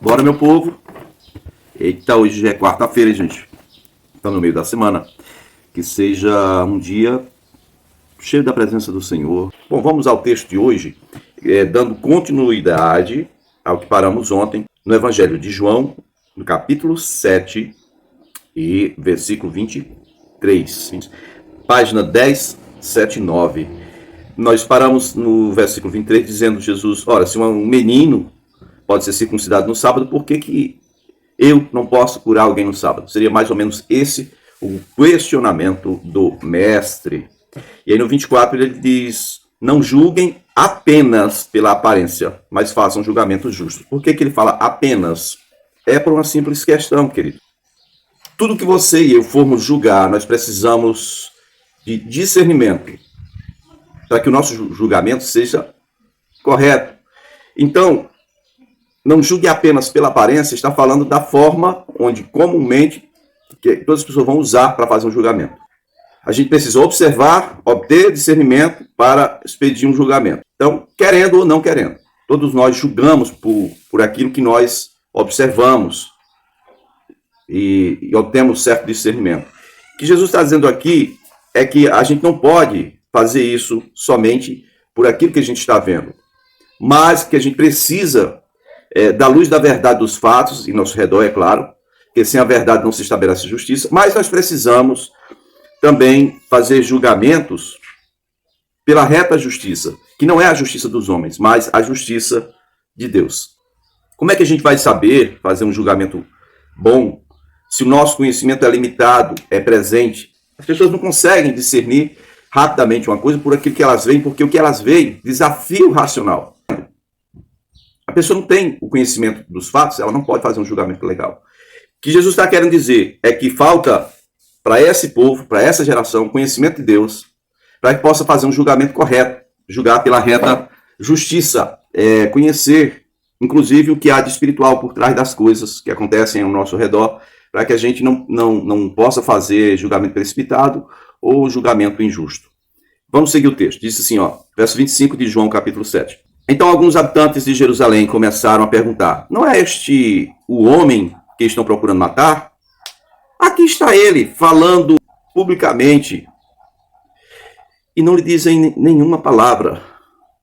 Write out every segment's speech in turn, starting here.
Bora, meu povo. Eita, hoje já é quarta-feira, gente. Tá no meio da semana. Que seja um dia cheio da presença do Senhor. Bom, vamos ao texto de hoje, dando continuidade ao que paramos ontem, no Evangelho de João, no capítulo 7 e versículo 23. Página 1079. Nós paramos no versículo 23, dizendo Jesus, ora, se um menino pode ser circuncidado no sábado, por que eu não posso curar alguém no sábado? Seria mais ou menos esse o questionamento do mestre. E aí no 24 ele diz, não julguem apenas pela aparência, mas façam julgamento justo. Por que ele fala apenas? É por uma simples questão, querido. Tudo que você e eu formos julgar, nós precisamos de discernimento para que o nosso julgamento seja correto. Então, não julgue apenas pela aparência, está falando da forma onde comumente que todas as pessoas vão usar para fazer um julgamento. A gente precisa observar, obter discernimento para expedir um julgamento. Então, querendo ou não querendo, todos nós julgamos por aquilo que nós observamos e obtemos certo discernimento. O que Jesus está dizendo aqui é que a gente não pode fazer isso somente por aquilo que a gente está vendo, mas que a gente precisa da luz da verdade dos fatos, em nosso redor, é claro, que sem a verdade não se estabelece justiça, mas nós precisamos também fazer julgamentos pela reta justiça, que não é a justiça dos homens, mas a justiça de Deus. Como é que a gente vai saber fazer um julgamento bom se o nosso conhecimento é limitado, é presente? As pessoas não conseguem discernir rapidamente uma coisa por aquilo que elas veem, porque o que elas veem desafia o racional. A pessoa não tem o conhecimento dos fatos, ela não pode fazer um julgamento legal. O que Jesus está querendo dizer é que falta para esse povo, para essa geração, conhecimento de Deus, para que possa fazer um julgamento correto, julgar pela reta justiça, conhecer, inclusive, o que há de espiritual por trás das coisas que acontecem ao nosso redor, para que a gente não possa fazer julgamento precipitado ou julgamento injusto. Vamos seguir o texto. Diz assim, verso 25 de João, capítulo 7. Então alguns habitantes de Jerusalém começaram a perguntar, não é este o homem que estão procurando matar? Aqui está ele, falando publicamente, e não lhe dizem nenhuma palavra.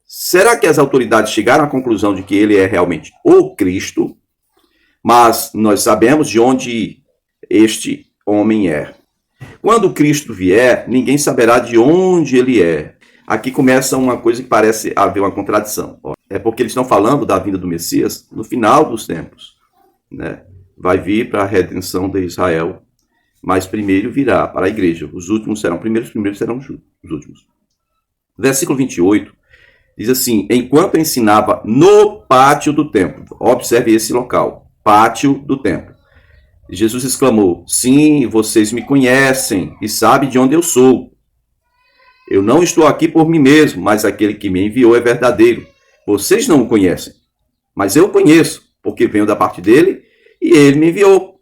Será que as autoridades chegaram à conclusão de que ele é realmente o Cristo? Mas nós sabemos de onde este homem é. Quando o Cristo vier, ninguém saberá de onde ele é. Aqui começa uma coisa que parece haver uma contradição. É porque eles estão falando da vinda do Messias no final dos tempos, né? Vai vir para a redenção de Israel, mas primeiro virá para a igreja. Os últimos serão primeiros, os primeiros serão os últimos. Versículo 28 diz assim, enquanto ensinava no pátio do templo, observe esse local, pátio do templo, Jesus exclamou, sim, vocês me conhecem e sabem de onde eu sou. Eu não estou aqui por mim mesmo, mas aquele que me enviou é verdadeiro. Vocês não o conhecem, mas eu o conheço, porque venho da parte dele e ele me enviou.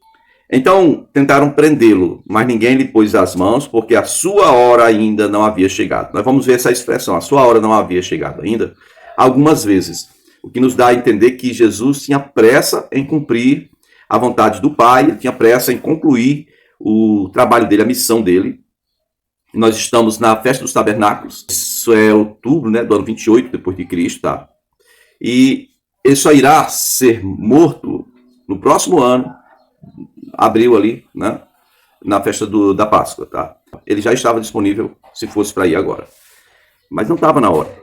Então tentaram prendê-lo, mas ninguém lhe pôs as mãos, porque a sua hora ainda não havia chegado. Nós vamos ver essa expressão, a sua hora não havia chegado ainda, algumas vezes. O que nos dá a entender que Jesus tinha pressa em cumprir a vontade do Pai, ele tinha pressa em concluir o trabalho dele, a missão dele. Nós estamos na festa dos tabernáculos, isso é outubro, né, do ano 28 depois de Cristo, tá? E ele só irá ser morto no próximo ano, abril ali, né, na festa da Páscoa, tá? Ele já estava disponível se fosse para ir agora, mas não estava na hora.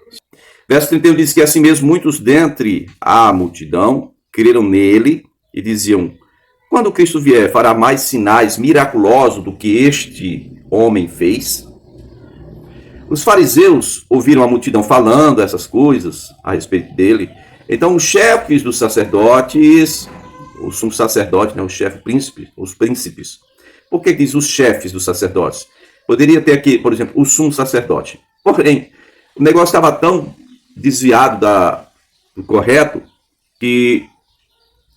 Verso 31 diz que assim mesmo muitos dentre a multidão creram nele e diziam, quando Cristo vier, fará mais sinais miraculosos do que este homem fez? Os fariseus ouviram a multidão falando essas coisas a respeito dele. Então os chefes dos sacerdotes, o sumo sacerdote, né, o chefe príncipe, os príncipes. Por que diz os chefes dos sacerdotes? Poderia ter aqui, por exemplo, o sumo sacerdote. Porém, o negócio estava tão desviado do correto que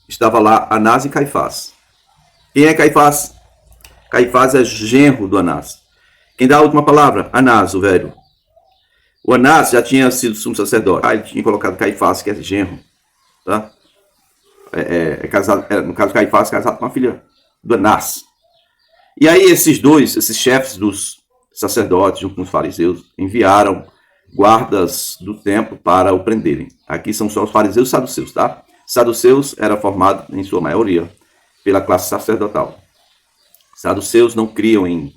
estava lá Anás e Caifás. Quem é Caifás? Caifás é genro do Anás. Quem dá a última palavra? Anás, o velho. O Anás já tinha sido sumo sacerdote. Ele tinha colocado Caifás, que é genro. Tá? no caso Caifás, casado com a filha do Anás. E aí esses chefes dos sacerdotes, junto com os fariseus, enviaram guardas do templo para o prenderem. Aqui são só os fariseus e saduceus, tá? Saduceus era formado, em sua maioria, pela classe sacerdotal. Saduceus não criam em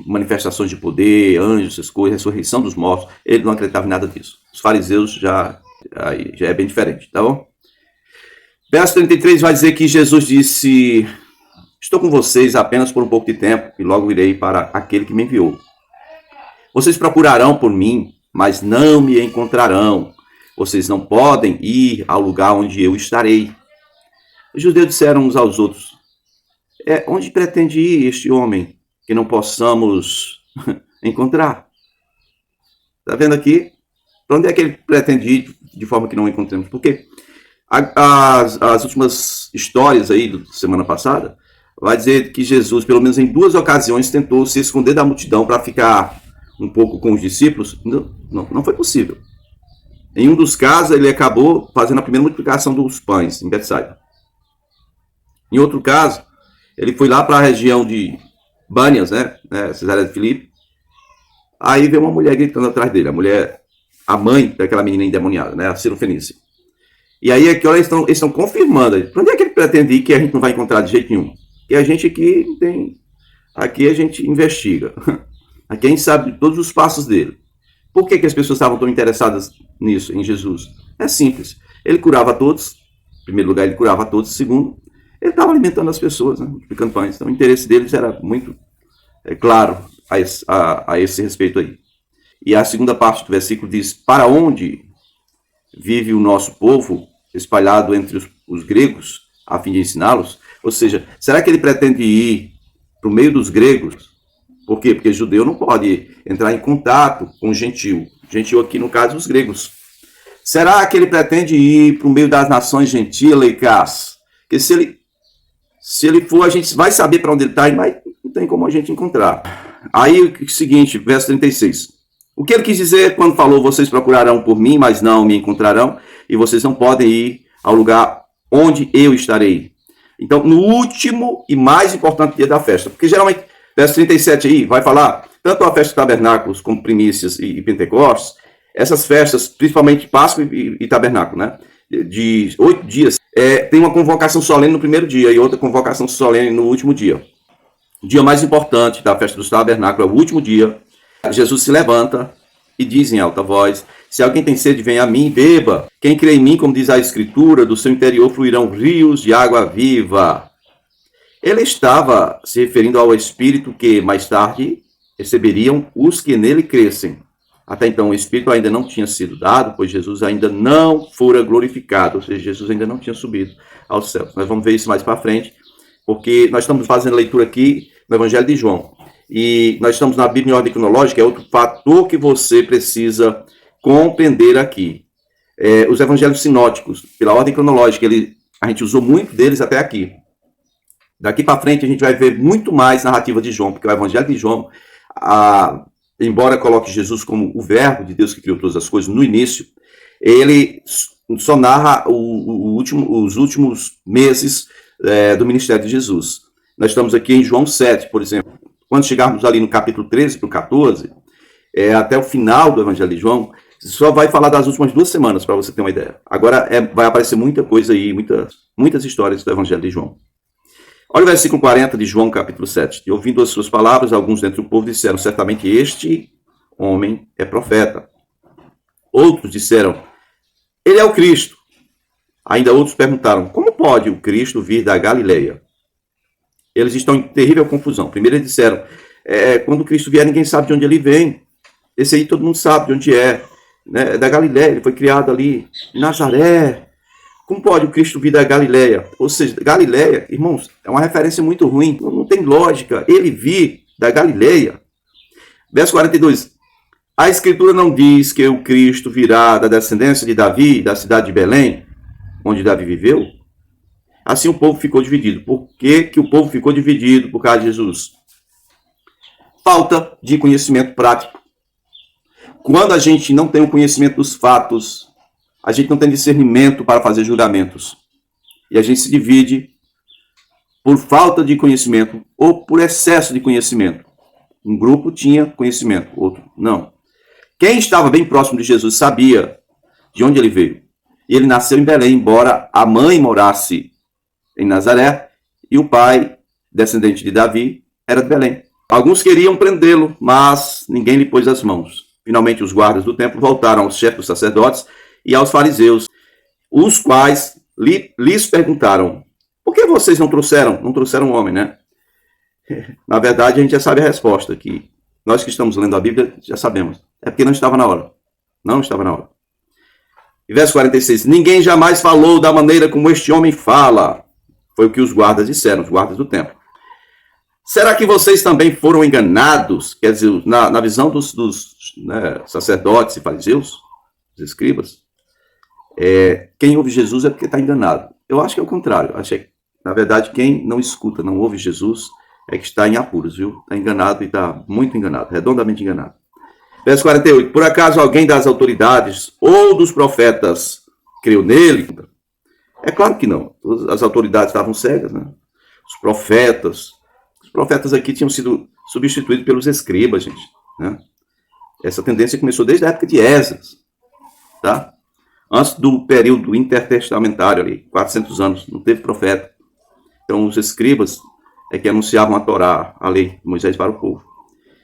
manifestações de poder, anjos, essas coisas, ressurreição dos mortos. Ele não acreditava em nada disso. Os fariseus já é bem diferente, tá bom? Verso 33 vai dizer que Jesus disse: estou com vocês apenas por um pouco de tempo e logo irei para aquele que me enviou. Vocês procurarão por mim, mas não me encontrarão. Vocês não podem ir ao lugar onde eu estarei. Os judeus disseram uns aos outros: onde pretende ir este homem que não possamos encontrar? Está vendo aqui? Para onde é que ele pretende ir de forma que não encontremos? Porque as últimas histórias aí da semana passada vai dizer que Jesus, pelo menos em 2 ocasiões, tentou se esconder da multidão para ficar um pouco com os discípulos. Não foi possível. Em um dos casos, ele acabou fazendo a primeira multiplicação dos pães em Betsaida. Em outro caso, ele foi lá para a região de Bânias, Cesareia de Filipe. Aí veio uma mulher gritando atrás dele, a mãe daquela menina endemoniada, a Sirofenícia. E aí aqui, olha, eles estão confirmando. Para onde é que ele pretende ir que a gente não vai encontrar de jeito nenhum? Que a gente aqui a gente investiga. Aqui a gente sabe todos os passos dele. Por que as pessoas estavam tão interessadas nisso, em Jesus? É simples. Ele curava a todos. Em primeiro lugar, ele curava a todos. Em segundo, ele estava alimentando as pessoas, multiplicando pães. Então, o interesse deles era muito claro a esse respeito aí. E a segunda parte do versículo diz: para onde vive o nosso povo, espalhado entre os gregos, a fim de ensiná-los? Ou seja, será que ele pretende ir para o meio dos gregos? Por quê? Porque judeu não pode entrar em contato com o gentil. Gentil aqui, no caso, os gregos. Será que ele pretende ir para o meio das nações gentílicas? Porque se ele for, a gente vai saber para onde ele está, mas não tem como a gente encontrar. Aí, o seguinte, verso 36. O que ele quis dizer quando falou: vocês procurarão por mim, mas não me encontrarão, e vocês não podem ir ao lugar onde eu estarei. Então, no último e mais importante dia da festa, porque geralmente, verso 37 aí, vai falar, tanto a festa de tabernáculos como primícias e Pentecostes, essas festas, principalmente Páscoa e tabernáculo, de 8 dias, tem uma convocação solene no primeiro dia e outra convocação solene no último dia. O dia mais importante da festa dos tabernáculos é o último dia. Jesus se levanta e diz em alta voz: se alguém tem sede, venha a mim e beba. Quem crê em mim, como diz a Escritura, do seu interior fluirão rios de água viva. Ele estava se referindo ao Espírito que, mais tarde, receberiam os que nele crescem. Até então, o Espírito ainda não tinha sido dado, pois Jesus ainda não fora glorificado, ou seja, Jesus ainda não tinha subido aos céus. Nós vamos ver isso mais para frente, porque nós estamos fazendo leitura aqui no Evangelho de João. E nós estamos na Bíblia em ordem cronológica, é outro fator que você precisa compreender aqui. Os evangelhos sinóticos, pela ordem cronológica, a gente usou muito deles até aqui. Daqui para frente a gente vai ver muito mais narrativa de João, porque o Evangelho de João, embora coloque Jesus como o verbo de Deus que criou todas as coisas no início, ele só narra os últimos meses do ministério de Jesus. Nós estamos aqui em João 7, por exemplo. Quando chegarmos ali no capítulo 13 para o 14, até o final do Evangelho de João, só vai falar das últimas 2 semanas, para você ter uma ideia. Agora vai aparecer muita coisa aí, muitas histórias do Evangelho de João. Olha o versículo 40 de João, capítulo 7. E ouvindo as suas palavras, alguns dentre o povo disseram: certamente este homem é profeta. Outros disseram: ele é o Cristo. Ainda outros perguntaram: como pode o Cristo vir da Galileia? Eles estão em terrível confusão. Primeiro eles disseram: quando Cristo vier, ninguém sabe de onde ele vem. Esse aí todo mundo sabe de onde é. Da Galileia, ele foi criado ali em Nazaré. Como pode o Cristo vir da Galileia? Ou seja, Galileia, irmãos, é uma referência muito ruim. Não tem lógica ele vir da Galileia. Verso 42. A Escritura não diz que o Cristo virá da descendência de Davi, da cidade de Belém, onde Davi viveu? Assim o povo ficou dividido. Por que o povo ficou dividido por causa de Jesus? Falta de conhecimento prático. Quando a gente não tem o conhecimento dos fatos, a gente não tem discernimento para fazer julgamentos. E a gente se divide por falta de conhecimento ou por excesso de conhecimento. Um grupo tinha conhecimento, outro não. Quem estava bem próximo de Jesus sabia de onde ele veio. E ele nasceu em Belém, embora a mãe morasse em Nazaré e o pai, descendente de Davi, era de Belém. Alguns queriam prendê-lo, mas ninguém lhe pôs as mãos. Finalmente, os guardas do templo voltaram aos chefes dos sacerdotes e aos fariseus, os quais lhes perguntaram: por que vocês não trouxeram um homem, né? Na verdade, a gente já sabe a resposta, que nós que estamos lendo a Bíblia já sabemos. É porque não estava na hora. Não estava na hora. E verso 46, ninguém jamais falou da maneira como este homem fala. Foi o que os guardas disseram, os guardas do templo. Será que vocês também foram enganados? Quer dizer, na visão dos sacerdotes e fariseus, os escribas, quem ouve Jesus é porque está enganado. Eu acho que é o contrário. Na verdade, quem não escuta, não ouve Jesus, é que está em apuros, viu? Está enganado e está muito enganado, redondamente enganado. Verso 48. Por acaso alguém das autoridades ou dos profetas creu nele? É claro que não. As autoridades estavam cegas, né? Os profetas aqui tinham sido substituídos pelos escribas, gente, né? Essa tendência começou desde a época de Esdras, tá? Antes do período intertestamentário ali, 400 anos, não teve profeta. Então os escribas é que anunciavam a Torá, a lei de Moisés para o povo.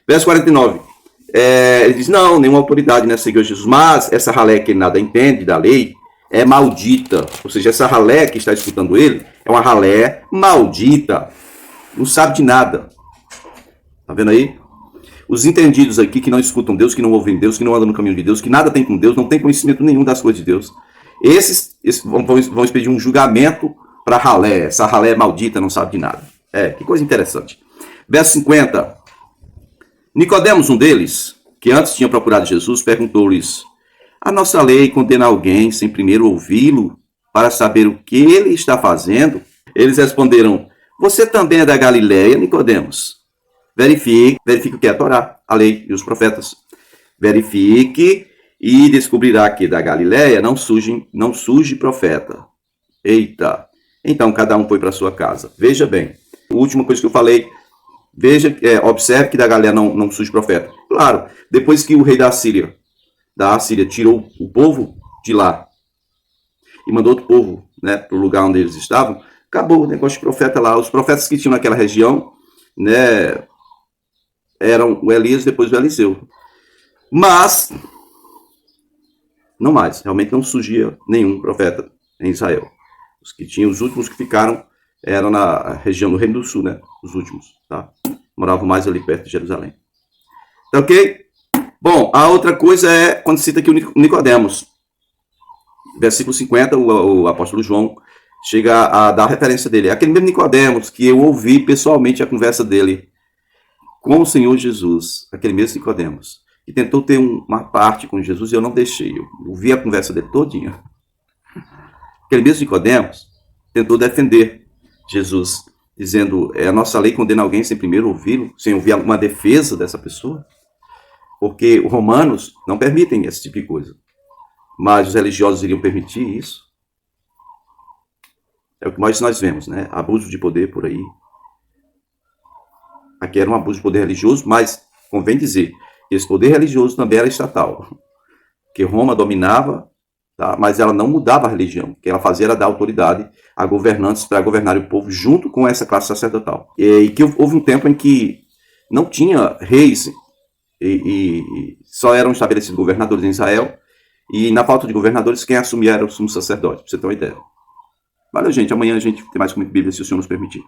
Verso 49. Ele diz, não, nenhuma autoridade, né, seguiu Jesus, mas essa ralé que nada entende da lei é maldita. Ou seja, essa ralé que está escutando ele é uma ralé maldita. Não sabe de nada. Tá vendo aí? Os entendidos aqui que não escutam Deus, que não ouvem Deus, que não andam no caminho de Deus, que nada tem com Deus, não tem conhecimento nenhum das coisas de Deus. Esses vão expedir um julgamento para a ralé. Essa ralé é maldita, não sabe de nada. Que coisa interessante. Verso 50. Nicodemos, um deles, que antes tinha procurado Jesus, perguntou-lhes: a nossa lei condena alguém sem primeiro ouvi-lo para saber o que ele está fazendo? Eles responderam: você também é da Galileia, Nicodemos? Verifique o que é a Torá, a lei e os profetas. Verifique e descobrirá que da Galileia não surge profeta. Eita! Então cada um foi para sua casa. Veja bem, a última coisa que eu falei, observe que da Galileia não surge profeta. Claro, depois que o rei da Síria tirou o povo de lá e mandou outro povo, né, para o lugar onde eles estavam, acabou o negócio de profeta lá. Os profetas que tinham naquela região, né, eram o Elias, depois o Eliseu. Mas, não mais, realmente não surgia nenhum profeta em Israel. Os últimos que ficaram eram na região do Reino do Sul, né, os últimos, tá? Moravam mais ali perto de Jerusalém. Tá ok? Bom, a outra coisa é quando cita aqui o Nicodemos. Versículo 50, o apóstolo João chega a dar a referência dele. É aquele mesmo Nicodemos que eu ouvi pessoalmente a conversa dele com o Senhor Jesus. Aquele mesmo Nicodemos. Que tentou ter uma parte com Jesus e eu não deixei. Eu ouvi a conversa dele todinha. Aquele mesmo Nicodemos tentou defender Jesus, dizendo: a nossa lei condena alguém sem primeiro ouvi-lo, sem ouvir alguma defesa dessa pessoa. Porque os romanos não permitem esse tipo de coisa. Mas os religiosos iriam permitir isso. É o que nós vemos, né? Abuso de poder por aí. Aqui era um abuso de poder religioso, mas convém dizer que esse poder religioso também era estatal. Que Roma dominava, tá? Mas ela não mudava a religião. O que ela fazia era dar autoridade a governantes para governar o povo junto com essa classe sacerdotal. E que houve um tempo em que não tinha reis e só eram estabelecidos governadores em Israel. E na falta de governadores, quem assumia era o sumo sacerdote, para você ter uma ideia. Valeu, gente. Amanhã a gente tem mais Comente Bíblia, se o Senhor nos permitir.